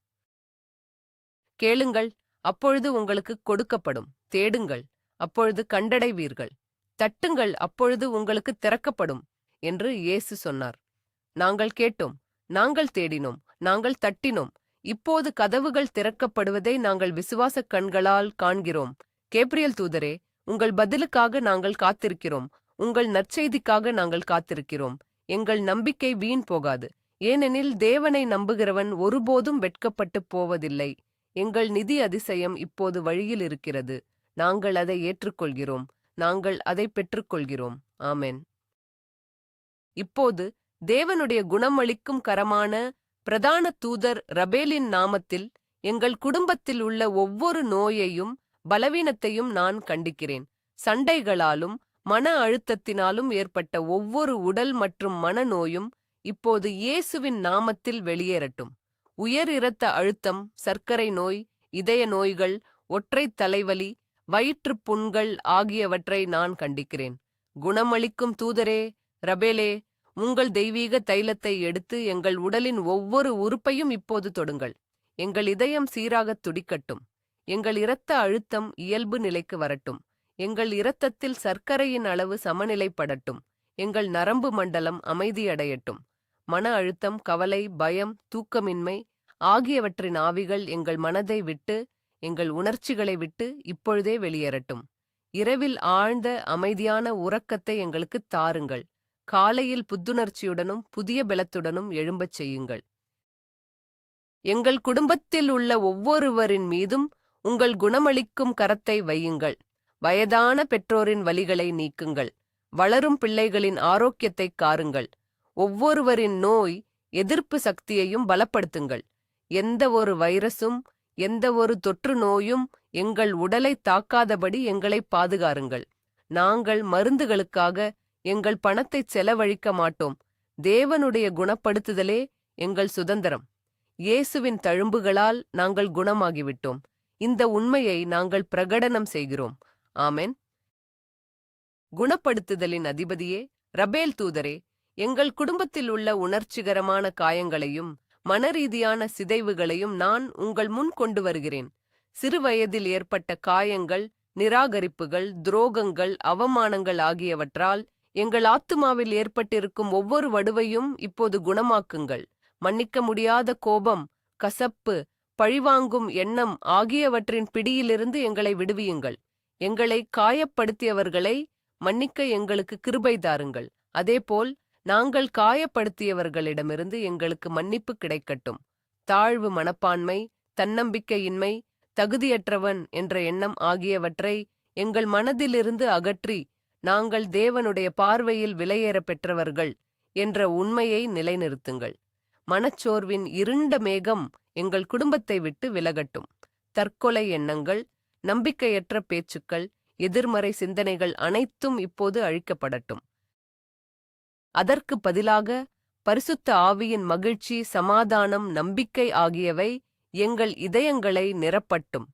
கேளுங்கள், அப்பொழுது உங்களுக்கு கொடுக்கப்படும். தேடுங்கள், அப்பொழுது கண்டடைவீர்கள். தட்டுங்கள், அப்பொழுது உங்களுக்கு திறக்கப்படும் என்று இயேசு சொன்னார். நாங்கள் கேட்டோம், நாங்கள் தேடினோம், நாங்கள் தட்டினோம். இப்போது கதவுகள் திறக்கப்படுவதை நாங்கள் விசுவாசக் கண்களால் காண்கிறோம். கேப்ரியல் தூதரே, உங்கள் பதிலுக்காக நாங்கள் காத்திருக்கிறோம். உங்கள் நற்செய்திக்காக நாங்கள் காத்திருக்கிறோம். எங்கள் நம்பிக்கை வீண் போகாது, ஏனெனில் தேவனை நம்புகிறவன் ஒருபோதும் வெட்கப்பட்டுப் போவதில்லை. எங்கள் நிதி அதிசயம் இப்போது வழியில் இருக்கிறது. நாங்கள் அதை ஏற்றுக்கொள்கிறோம். நாங்கள் அதை பெற்றுக்கொள்கிறோம். ஆமென். இப்போது தேவனுடைய குணமளிக்கும் கரமான பிரதான தூதர் ரபேலின் நாமத்தில் எங்கள் குடும்பத்தில் உள்ள ஒவ்வொரு நோயையும் பலவீனத்தையும் நான் கண்டிக்கிறேன். சண்டைகளாலும் மன அழுத்தத்தினாலும் ஏற்பட்ட ஒவ்வொரு உடல் மற்றும் மனநோயும் இப்போது இயேசுவின் நாமத்தில் வெளியேறட்டும். உயர் இரத்த அழுத்தம், சர்க்கரை நோய், இதய நோய்கள், ஒற்றை தலைவலி, வயிற்றுப் புண்கள் ஆகியவற்றை நான் கண்டிக்கிறேன். குணமளிக்கும் தூதரே ரபேலே, உங்கள் தெய்வீக தைலத்தை எடுத்து எங்கள் உடலின் ஒவ்வொரு உறுப்பையும் இப்போது தொடுங்கள். எங்கள் இதயம் சீராகத் துடிக்கட்டும். எங்கள் இரத்த அழுத்தம் இயல்பு நிலைக்கு வரட்டும். எங்கள் இரத்தத்தில் சர்க்கரையின் அளவு சமநிலைப்படட்டும். எங்கள் நரம்பு மண்டலம் அமைதியடையட்டும். மன அழுத்தம், கவலை, பயம், தூக்கமின்மை ஆகியவற்றின் ஆவிகள் எங்கள் மனதை விட்டு, எங்கள் உணர்ச்சிகளை விட்டு இப்பொழுதே வெளியேறட்டும். இரவில் ஆழ்ந்த அமைதியான உறக்கத்தை எங்களுக்குத் தாருங்கள். காலையில் புத்துணர்ச்சியுடனும் புதிய பலத்துடனும் எழும்பச் செய்யுங்கள். எங்கள் குடும்பத்தில் உள்ள ஒவ்வொருவரின் மீதும் உங்கள் குணமளிக்கும் கரத்தை வையுங்கள். வயதான பெற்றோரின் வலிகளை நீக்குங்கள். வளரும் பிள்ளைகளின் ஆரோக்கியத்தைக் காருங்கள். ஒவ்வொருவரின் நோய் எதிர்ப்பு சக்தியையும் பலப்படுத்துங்கள். எந்த ஒரு வைரசும் எந்த ஒரு தொற்று நோயும் எங்கள் உடலை தாக்காதபடி எங்களை பாதுகாருங்கள். நாங்கள் மருந்துகளுக்காக எங்கள் பணத்தைச் செலவழிக்க மாட்டோம். தேவனுடைய குணப்படுத்துதலே எங்கள் சுதந்திரம். இயேசுவின் தழும்புகளால் நாங்கள் குணமாகிவிட்டோம். இந்த உண்மையை நாங்கள் பிரகடனம் செய்கிறோம். ஆமென். குணப்படுத்துதலின் அதிபதியே, ரபேல் தூதரே, எங்கள் குடும்பத்தில் உள்ள உணர்ச்சிகரமான காயங்களையும் மனரீதியான சிதைவுகளையும் நான் உங்கள் முன் கொண்டு வருகிறேன். சிறுவயதில் ஏற்பட்ட காயங்கள், நிராகரிப்புகள், துரோகங்கள், அவமானங்கள் ஆகியவற்றால் எங்கள் ஆத்துமாவில் ஏற்பட்டிருக்கும் ஒவ்வொரு வடுவையும் இப்போது குணமாக்குங்கள். மன்னிக்க முடியாத கோபம், கசப்பு, பழிவாங்கும் எண்ணம் ஆகியவற்றின் பிடியிலிருந்து எங்களை விடுவியுங்கள். எங்களை காயப்படுத்தியவர்களை மன்னிக்க எங்களுக்கு கிருபை தாருங்கள். அதேபோல் நாங்கள் காயப்படுத்தியவர்களிடமிருந்து எங்களுக்கு மன்னிப்பு கிடைக்கட்டும். தாழ்வு மனப்பான்மை, தன்னம்பிக்கையின்மை, தகுதியற்றவன் என்ற எண்ணம் ஆகியவற்றை எங்கள் மனதிலிருந்து அகற்றி நாங்கள் தேவனுடைய பார்வையில் விலையேற பெற்றவர்கள் என்ற உண்மையை நிலைநிறுத்துங்கள். மனச்சோர்வின் இருண்ட மேகம் எங்கள் குடும்பத்தை விட்டு விலகட்டும். தற்கொலை எண்ணங்கள், நம்பிக்கையற்ற பேச்சுக்கள், எதிர்மறை சிந்தனைகள் அனைத்தும் இப்போது அழிக்கப்படட்டும். அதற்கு பதிலாக பரிசுத்த ஆவியின் மகிழ்ச்சி, சமாதானம், நம்பிக்கை ஆகியவை எங்கள் இதயங்களை நிரப்பட்டும்.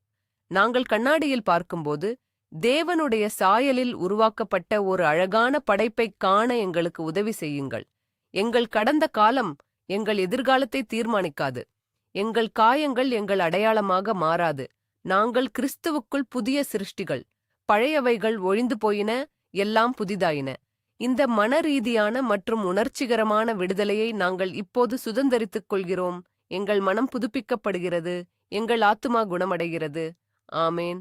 நாங்கள் கண்ணாடியில் பார்க்கும்போது தேவனுடைய சாயலில் உருவாக்கப்பட்ட ஒரு அழகான படைப்பைக் காண எங்களுக்கு உதவி செய்யுங்கள். எங்கள் கடந்த காலம் எங்கள் எதிர்காலத்தை தீர்மானிக்காது. எங்கள் காயங்கள் எங்கள் அடையாளமாக மாறாது. நாங்கள் கிறிஸ்துவுக்குள் புதிய சிருஷ்டிகள். பழையவைகள் ஒழிந்து போயின, எல்லாம் புதிதாயின. இந்த மனரீதியான மற்றும் உணர்ச்சிகரமான விடுதலையை நாங்கள் இப்போது சுதந்தரித்துக் கொள்கிறோம். எங்கள் மனம் புதுப்பிக்கப்படுகிறது, எங்கள் ஆத்துமா குணமடைகிறது. ஆமேன்.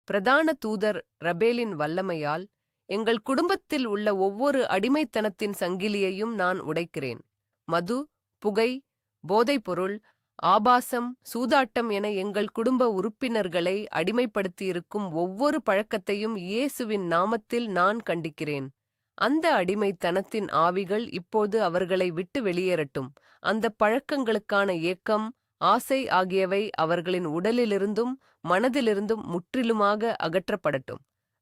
பிரதான தூதர் ரபேலின் வல்லமையால் எங்கள் குடும்பத்தில் உள்ள ஒவ்வொரு அடிமைத்தனத்தின் சங்கிலியையும் நான் உடைக்கிறேன். மது, புகை, போதைப்பொருள், ஆபாசம், சூதாட்டம் என எங்கள் குடும்ப உறுப்பினர்களை அடிமைப்படுத்தியிருக்கும் ஒவ்வொரு பழக்கத்தையும் இயேசுவின் நாமத்தில் நான் கண்டிக்கிறேன். அந்த அடிமைத்தனத்தின் ஆவிகள் இப்போது அவர்களை விட்டு வெளியேறட்டும். அந்த பழக்கங்களுக்கான ஏக்கம், ஆசை ஆகியவை அவர்களின் உடலிலிருந்தும் மனதிலிருந்தும் முற்றிலுமாக அகற்றப்படட்டும்.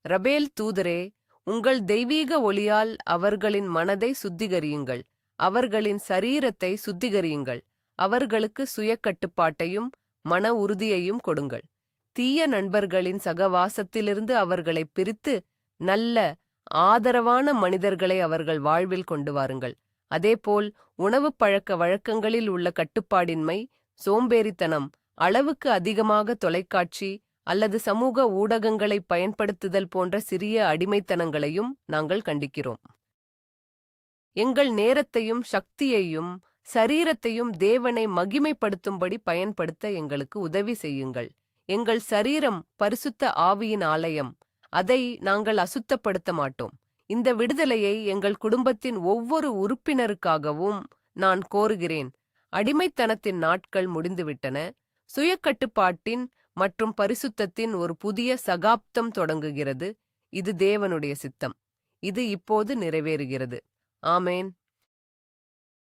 ரபேல் தூதரே, உங்கள் தெய்வீக ஒளியால் அவர்களின் மனதை சுத்திகரியுங்கள். அவர்களின் சரீரத்தை சுத்திகரியுங்கள். அவர்களுக்கு சுய கட்டுப்பாட்டையும் மன உறுதியையும் கொடுங்கள். தீய நண்பர்களின் சகவாசத்திலிருந்து அவர்களை பிரித்து நல்ல ஆதரவான மனிதர்களை அவர்கள் வாழ்வில் கொண்டு வாருங்கள். அதேபோல் உணவு பழக்க வழக்கங்களில் உள்ள கட்டுப்பாடின்மை, சோம்பேறித்தனம், அளவுக்கு அதிகமாக தொலைக்காட்சி அல்லது சமூக ஊடகங்களை பயன்படுத்துதல் போன்ற சிறிய அடிமைத்தனங்களையும் நாங்கள் கண்டிக்கிறோம். எங்கள் நேரத்தையும் சக்தியையும் சரீரத்தையும் தேவனை மகிமைப்படுத்தும்படி பயன்படுத்த எங்களுக்கு உதவி செய்யுங்கள். எங்கள் சரீரம் பரிசுத்த ஆவியின் ஆலயம். அதை நாங்கள் அசுத்தப்படுத்த மாட்டோம். இந்த விடுதலையை எங்கள் குடும்பத்தின் ஒவ்வொரு உறுப்பினருக்காகவும் நான் கோருகிறேன். அடிமைத்தனத்தின் நாட்கள் முடிந்துவிட்டன. சுயக்கட்டுப்பாட்டின் மற்றும் பரிசுத்தத்தின் ஒரு புதிய சகாப்தம் தொடங்குகிறது. இது தேவனுடைய சித்தம். இது இப்போது நிறைவேறுகிறது. ஆமேன்.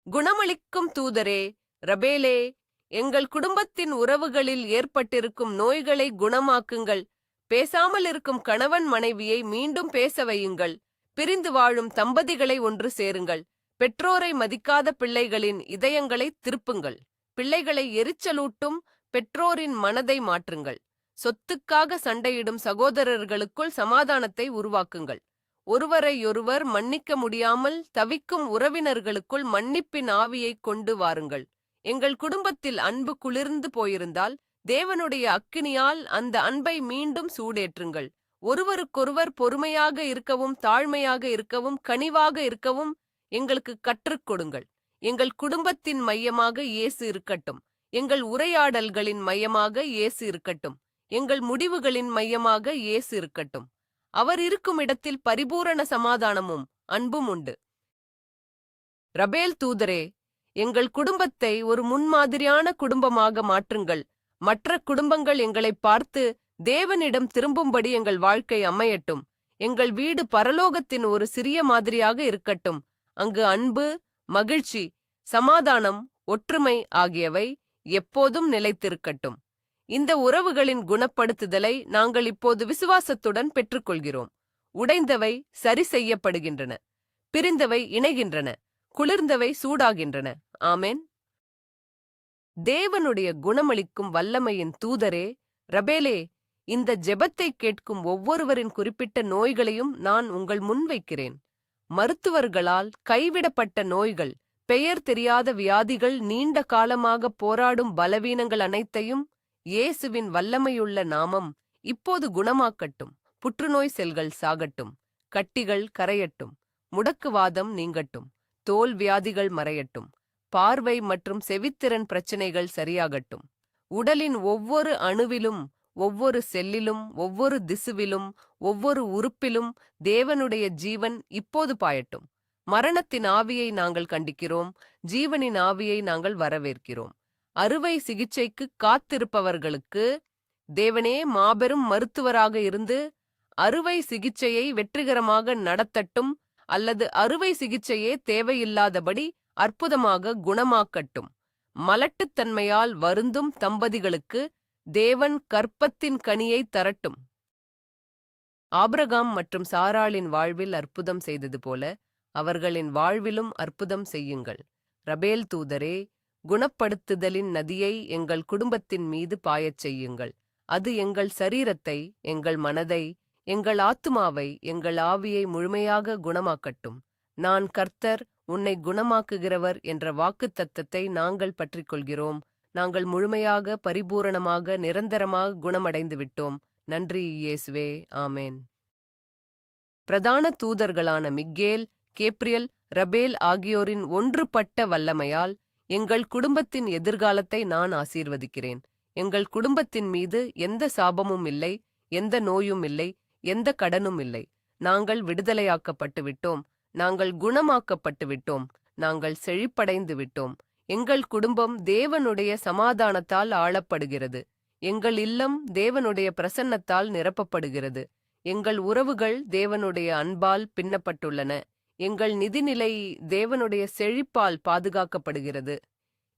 குணமளிக்கும் தூதரே, ரபேலே, எங்கள் குடும்பத்தின் உறவுகளில் ஏற்பட்டிருக்கும் நோய்களை குணமாக்குங்கள். பேசாமல் இருக்கும் கணவன் மனைவியை மீண்டும் பேச வையுங்கள். பிரிந்து வாழும் தம்பதிகளை ஒன்று சேருங்கள். பெற்றோரை மதிக்காத பிள்ளைகளின் இதயங்களை திருப்புங்கள். பிள்ளைகளை எரிச்சலூட்டும் பெற்றோரின் மனதை மாற்றுங்கள். சொத்துக்காக சண்டையிடும் சகோதரர்களுக்குள் சமாதானத்தை உருவாக்குங்கள். ஒருவரையொருவர் மன்னிக்க முடியாமல் தவிக்கும் உறவினர்களுக்குள் மன்னிப்பின் ஆவியை கொண்டு வாருங்கள். எங்கள் குடும்பத்தில் அன்பு குளிர்ந்து போயிருந்தால் தேவனுடைய அக்கினியால் அந்த அன்பை மீண்டும் சூடேற்றுங்கள். ஒருவருக்கொருவர் பொறுமையாக இருக்கவும், தாழ்மையாக இருக்கவும், கனிவாக இருக்கவும் எங்களுக்கு கற்றுக் கொடுங்கள். எங்கள் குடும்பத்தின் மையமாக இயேசு இருக்கட்டும். எங்கள் உரையாடல்களின் மையமாக இயேசு இருக்கட்டும். எங்கள் முடிவுகளின் மையமாக இயேசு இருக்கட்டும். அவர் இருக்கும் இடத்தில் பரிபூரண சமாதானமும் அன்பும் உண்டு. ரபேல் தூதரே, எங்கள் குடும்பத்தை ஒரு முன்மாதிரியான குடும்பமாக மாற்றுங்கள். மற்ற குடும்பங்கள் எங்களை பார்த்து தேவனிடம் திரும்பும்படி எங்கள் வாழ்க்கை அமையட்டும். எங்கள் வீடு பரலோகத்தின் ஒரு சிறிய மாதிரியாக இருக்கட்டும். அங்கு அன்பு, மகிழ்ச்சி, சமாதானம், ஒற்றுமை ஆகியவை எப்போதும் நிலைத்திருக்கட்டும். இந்த உறவுகளின் குணப்படுத்துதலை நாங்கள் இப்போது விசுவாசத்துடன் பெற்றுக்கொள்கிறோம். உடைந்தவை சரி செய்யப்படுகின்றன, பிரிந்தவை இணைகின்றன, குளிர்ந்தவை சூடாகின்றன. ஆமென். தேவனுடைய குணமளிக்கும் வல்லமையின் தூதரே, ரபேலே, இந்த ஜெபத்தை கேட்கும் ஒவ்வொருவரின் குறிப்பிட்ட நோய்களையும் நான் உங்கள் முன் வைக்கிறேன். மருத்துவர்களால் கைவிடப்பட்ட நோய்கள், பெயர் தெரியாத வியாதிகள், நீண்ட காலமாக போராடும் பலவீனங்கள் அனைத்தையும் இயேசுவின் வல்லமையுள்ள நாமம் இப்போது குணமாக்கட்டும். புற்றுநோய் செல்கள் சாகட்டும், கட்டிகள் கரையட்டும், முடக்குவாதம் நீங்கட்டும், தோல் வியாதிகள் மறையட்டும், பார்வை மற்றும் செவித்திறன் பிரச்சினைகள் சரியாகட்டும். உடலின் ஒவ்வொரு அணுவிலும், ஒவ்வொரு செல்லிலும், ஒவ்வொரு திசுவிலும், ஒவ்வொரு உறுப்பிலும் தேவனுடைய ஜீவன் இப்போது பாயட்டும். மரணத்தின் ஆவியை நாங்கள் கண்டிக்கிறோம், ஜீவனின் ஆவியை நாங்கள் வரவேற்கிறோம். அறுவை சிகிச்சைக்கு காத்திருப்பவர்களுக்கு தேவனே மாபெரும் மருத்துவராக இருந்து அறுவை சிகிச்சையை வெற்றிகரமாக நடத்தட்டும், அல்லது அறுவை சிகிச்சையே தேவையில்லாதபடி அற்புதமாக குணமாக்கட்டும். மலட்டுத்தன்மையால் வருந்தும் தம்பதிகளுக்கு தேவன் கற்பத்தின் கனியை தரட்டும். ஆபிரகாம் மற்றும் சாராளின் வாழ்வில் அற்புதம் செய்தது போல அவர்களின் வாழ்விலும் அற்புதம் செய்யுங்கள். ரபேல் தூதரே, குணப்படுத்துதலின் நதியை எங்கள் குடும்பத்தின் மீது பாயச் செய்யுங்கள். அது எங்கள் சரீரத்தை, எங்கள் மனதை, எங்கள் ஆத்துமாவை, எங்கள் ஆவியை முழுமையாக குணமாக்கட்டும். நான் கர்த்தர், உன்னை குணமாக்குகிறவர் என்ற வாக்குத்தத்தத்தை நாங்கள் பற்றிக்கொள்கிறோம். நாங்கள் முழுமையாக, பரிபூரணமாக, நிரந்தரமாக குணமடைந்து விட்டோம். நன்றி இயேசுவே. ஆமேன். பிரதான தூதர்களான மிக்கேல், கேப்ரியல், ரபேல் ஆகியோரின் ஒன்றுபட்ட வல்லமையால் எங்கள் குடும்பத்தின் எதிர்காலத்தை நான் ஆசீர்வதிக்கிறேன். எங்கள் குடும்பத்தின் மீது எந்த சாபமும் இல்லை, எந்த நோயும் இல்லை, எந்த கடனும் இல்லை. நாங்கள் விடுதலையாக்கப்பட்டு விட்டோம். நாங்கள் குணமாக்கப்பட்டு விட்டோம். நாங்கள் செழிப்படைந்து விட்டோம். எங்கள் குடும்பம் தேவனுடைய சமாதானத்தால் ஆளப்படுகிறது. எங்கள் இல்லம் தேவனுடைய பிரசன்னத்தால் நிரப்பப்படுகிறது. எங்கள் உறவுகள் தேவனுடைய அன்பால் பின்னப்பட்டுள்ளன. எங்கள் நிதிநிலை தேவனுடைய செழிப்பால் பாதுகாக்கப்படுகிறது.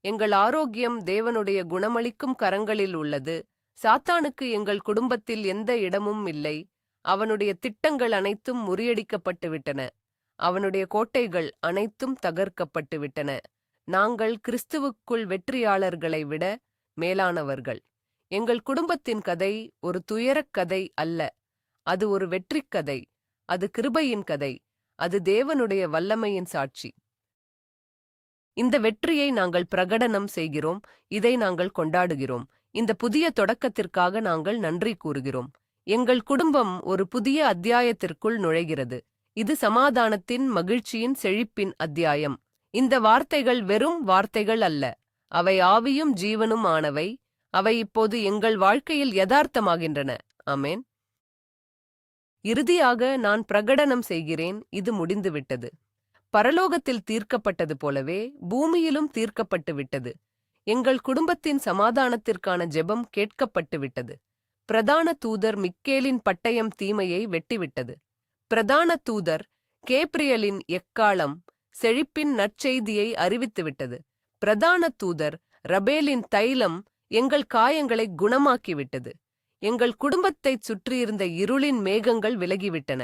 எங்கள் ஆரோக்கியம் தேவனுடைய குணமளிக்கும் கரங்களில் உள்ளது. சாத்தானுக்கு எங்கள் குடும்பத்தில் எந்த இடமும் இல்லை. அவனுடைய திட்டங்கள் அனைத்தும் முறியடிக்கப்பட்டு விட்டன. அவனுடைய கோட்டைகள் அனைத்தும் தகர்க்கப்பட்டு விட்டன. நாங்கள் கிறிஸ்துவுக்குள் வெற்றியாளர்களை விட மேலானவர்கள். எங்கள் குடும்பத்தின் கதை ஒரு துயரக் கதை அல்ல. அது ஒரு வெற்றிக் கதை. அது கிருபையின் கதை. அது தேவனுடைய வல்லமையின் சாட்சி. இந்த வெற்றியை நாங்கள் பிரகடனம் செய்கிறோம். இதை நாங்கள் கொண்டாடுகிறோம். இந்த புதிய தொடக்கத்திற்காக நாங்கள் நன்றி கூறுகிறோம். எங்கள் குடும்பம் ஒரு புதிய அத்தியாயத்திற்குள் நுழைகிறது. இது சமாதானத்தின், மகிழ்ச்சியின், செழிப்பின் அத்தியாயம். இந்த வார்த்தைகள் வெறும் வார்த்தைகள் அல்ல. அவை ஆவியும் ஜீவனும் ஆனவை. அவை இப்போது எங்கள் வாழ்க்கையில் யதார்த்தமாகின்றன. ஆமேன். இறுதியாக நான் பிரகடனம் செய்கிறேன், இது முடிந்துவிட்டது. பரலோகத்தில் தீர்க்கப்பட்டது போலவே பூமியிலும் தீர்க்கப்பட்டு விட்டது. எங்கள் குடும்பத்தின் சமாதானத்திற்கான ஜெபம் கேட்கப்பட்டு விட்டது. பிரதான தூதர் மிக்கேலின் பட்டயம் தீமையை வெட்டிவிட்டது. பிரதான தூதர் கேப்ரியலின் எக்காளம் செழிப்பின் நற்செய்தியை அறிவித்துவிட்டது. பிரதான தூதர் ரபேலின் தைலம் எங்கள் காயங்களை குணமாக்கிவிட்டது. எங்கள் குடும்பத்தைச் சுற்றியிருந்த இருளின் மேகங்கள் விலகிவிட்டன.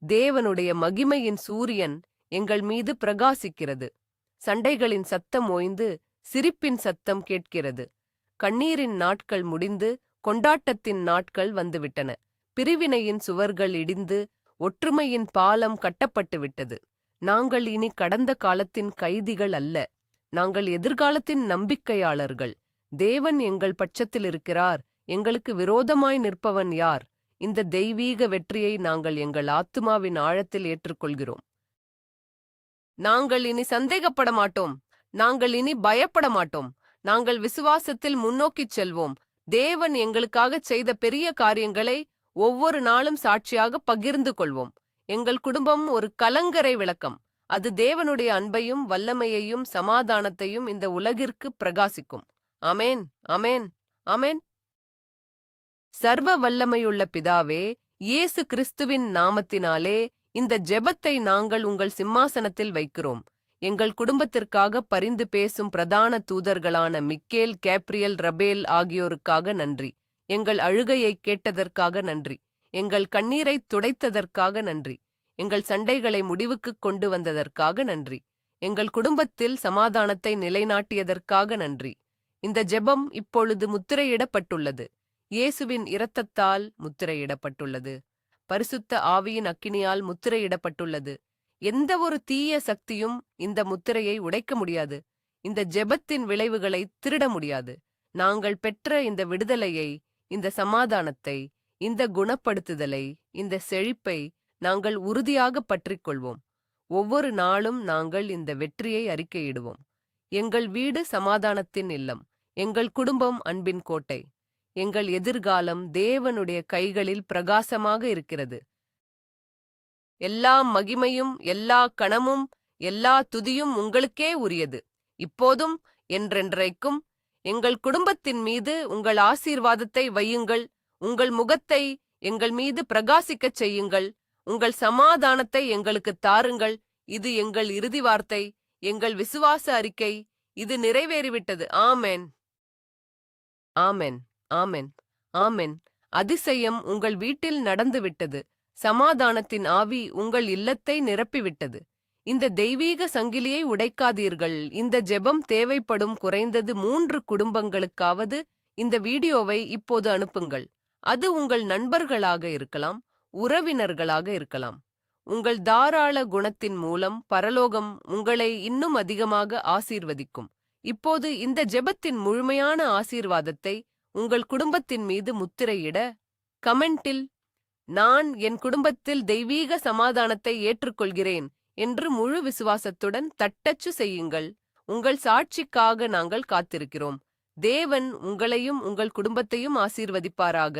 தேவனுடைய மகிமையின் சூரியன் எங்கள் மீது பிரகாசிக்கிறது. சண்டைகளின் சத்தம் ஓய்ந்து சிரிப்பின் சத்தம் கேட்கிறது. கண்ணீரின் நாட்கள் முடிந்து கொண்டாட்டத்தின் நாட்கள் வந்துவிட்டன. பிரிவினையின் சுவர்கள் இடிந்து ஒற்றுமையின் பாலம் கட்டப்பட்டு விட்டது. நாங்கள் இனி கடந்த காலத்தின் கைதிகள் அல்ல. நாங்கள் எதிர்காலத்தின் நம்பிக்கையாளர்கள். தேவன் எங்கள் பட்சத்தில் இருக்கிறார். எங்களுக்கு விரோதமாய் நிற்பவன் யார்? இந்த தெய்வீக வெற்றியை நாங்கள் எங்கள் ஆத்துமாவின் ஆழத்தில் ஏற்றுக்கொள்கிறோம். நாங்கள் இனி சந்தேகப்பட மாட்டோம். நாங்கள் இனி பயப்பட மாட்டோம். நாங்கள் விசுவாசத்தில் முன்னோக்கிச் செல்வோம். தேவன் எங்களுக்காகச் செய்த பெரிய காரியங்களை ஒவ்வொரு நாளும் சாட்சியாக பகிர்ந்து கொள்வோம். எங்கள் குடும்பம் ஒரு கலங்கரை விளக்கம். அது தேவனுடைய அன்பையும் வல்லமையையும் சமாதானத்தையும் இந்த உலகிற்கு பிரகாசிக்கும். அமேன், அமேன், அமேன். சர்வ வல்லமையுள்ள பிதாவே, இயேசு கிறிஸ்துவின் நாமத்தினாலே இந்த ஜெபத்தை நாங்கள் உங்கள் சிம்மாசனத்தில் வைக்கிறோம். எங்கள் குடும்பத்திற்காக பரிந்து பேசும் பிரதான தூதர்களான மிக்கேல், கேப்ரியல், ரபேல் ஆகியோருக்காக நன்றி. எங்கள் அழுகையை கேட்டதற்காக நன்றி. எங்கள் கண்ணீரைத் துடைத்ததற்காக நன்றி. எங்கள் சண்டைகளை முடிவுக்குக் கொண்டு வந்ததற்காக நன்றி. எங்கள் குடும்பத்தில் சமாதானத்தை நிலைநாட்டியதற்காக நன்றி. இந்த ஜெபம் இப்பொழுது முத்திரையிடப்பட்டுள்ளது. இயேசுவின் இரத்தத்தால் முத்திரையிடப்பட்டுள்ளது. பரிசுத்த ஆவியின் அக்கினியால் முத்திரையிடப்பட்டுள்ளது. எந்த ஒரு தீய சக்தியும் இந்த முத்திரையை உடைக்க முடியாது. இந்த ஜெபத்தின் விளைவுகளை திருட முடியாது. நாங்கள் பெற்ற இந்த விடுதலையை, இந்த சமாதானத்தை, இந்த குணப்படுத்துதலை, இந்த செழிப்பை நாங்கள் உறுதியாக பற்றிக்கொள்வோம். ஒவ்வொரு நாளும் நாங்கள் இந்த வெற்றியை அறிக்கையிடுவோம். எங்கள் வீடு சமாதானத்தின் இல்லம். எங்கள் குடும்பம் அன்பின் கோட்டை. எங்கள் எதிர்காலம் தேவனுடைய கைகளில் பிரகாசமாக இருக்கிறது. எல்லா மகிமையும், எல்லா கணமும், எல்லா துதியும் உங்களுக்கே உரியது. இப்போதும் என்றென்றைக்கும் எங்கள் குடும்பத்தின் மீது உங்கள் ஆசீர்வாதத்தை வையுங்கள். உங்கள் முகத்தை எங்கள் மீது பிரகாசிக்கச் செய்யுங்கள். உங்கள் சமாதானத்தை எங்களுக்குத் தாருங்கள். இது எங்கள் இறுதி வார்த்தை, எங்கள் விசுவாச அறிக்கை. இது நிறைவேறிவிட்டது. ஆமென், ஆமென், ஆமென், ஆமென். அதிசயம் உங்கள் வீட்டில் நடந்துவிட்டது. சமாதானத்தின் ஆவி உங்கள் இல்லத்தை நிரப்பிவிட்டது. இந்த தெய்வீக சங்கிலியை உடைக்காதீர்கள். இந்த ஜெபம் தேவைப்படும் குறைந்தது 3 குடும்பங்களுக்காவது இந்த வீடியோவை இப்போது அனுப்புங்கள். அது உங்கள் நண்பர்களாக இருக்கலாம், உறவினர்களாக இருக்கலாம். உங்கள் தாராள குணத்தின் மூலம் பரலோகம் உங்களை இன்னும் அதிகமாக ஆசீர்வதிக்கும். இப்போது இந்த ஜெபத்தின் முழுமையான ஆசீர்வாதத்தை உங்கள் குடும்பத்தின் மீது முத்திரையிட கமெண்டில் நான் என் குடும்பத்தில் தெய்வீக சமாதானத்தை ஏற்றுக்கொள்கிறேன் என்று முழு விசுவாசத்துடன் தட்டச்சு செய்யுங்கள். உங்கள் சாட்சிக்காக நாங்கள் காத்திருக்கிறோம். தேவன் உங்களையும் உங்கள் குடும்பத்தையும் ஆசீர்வதிப்பாராக.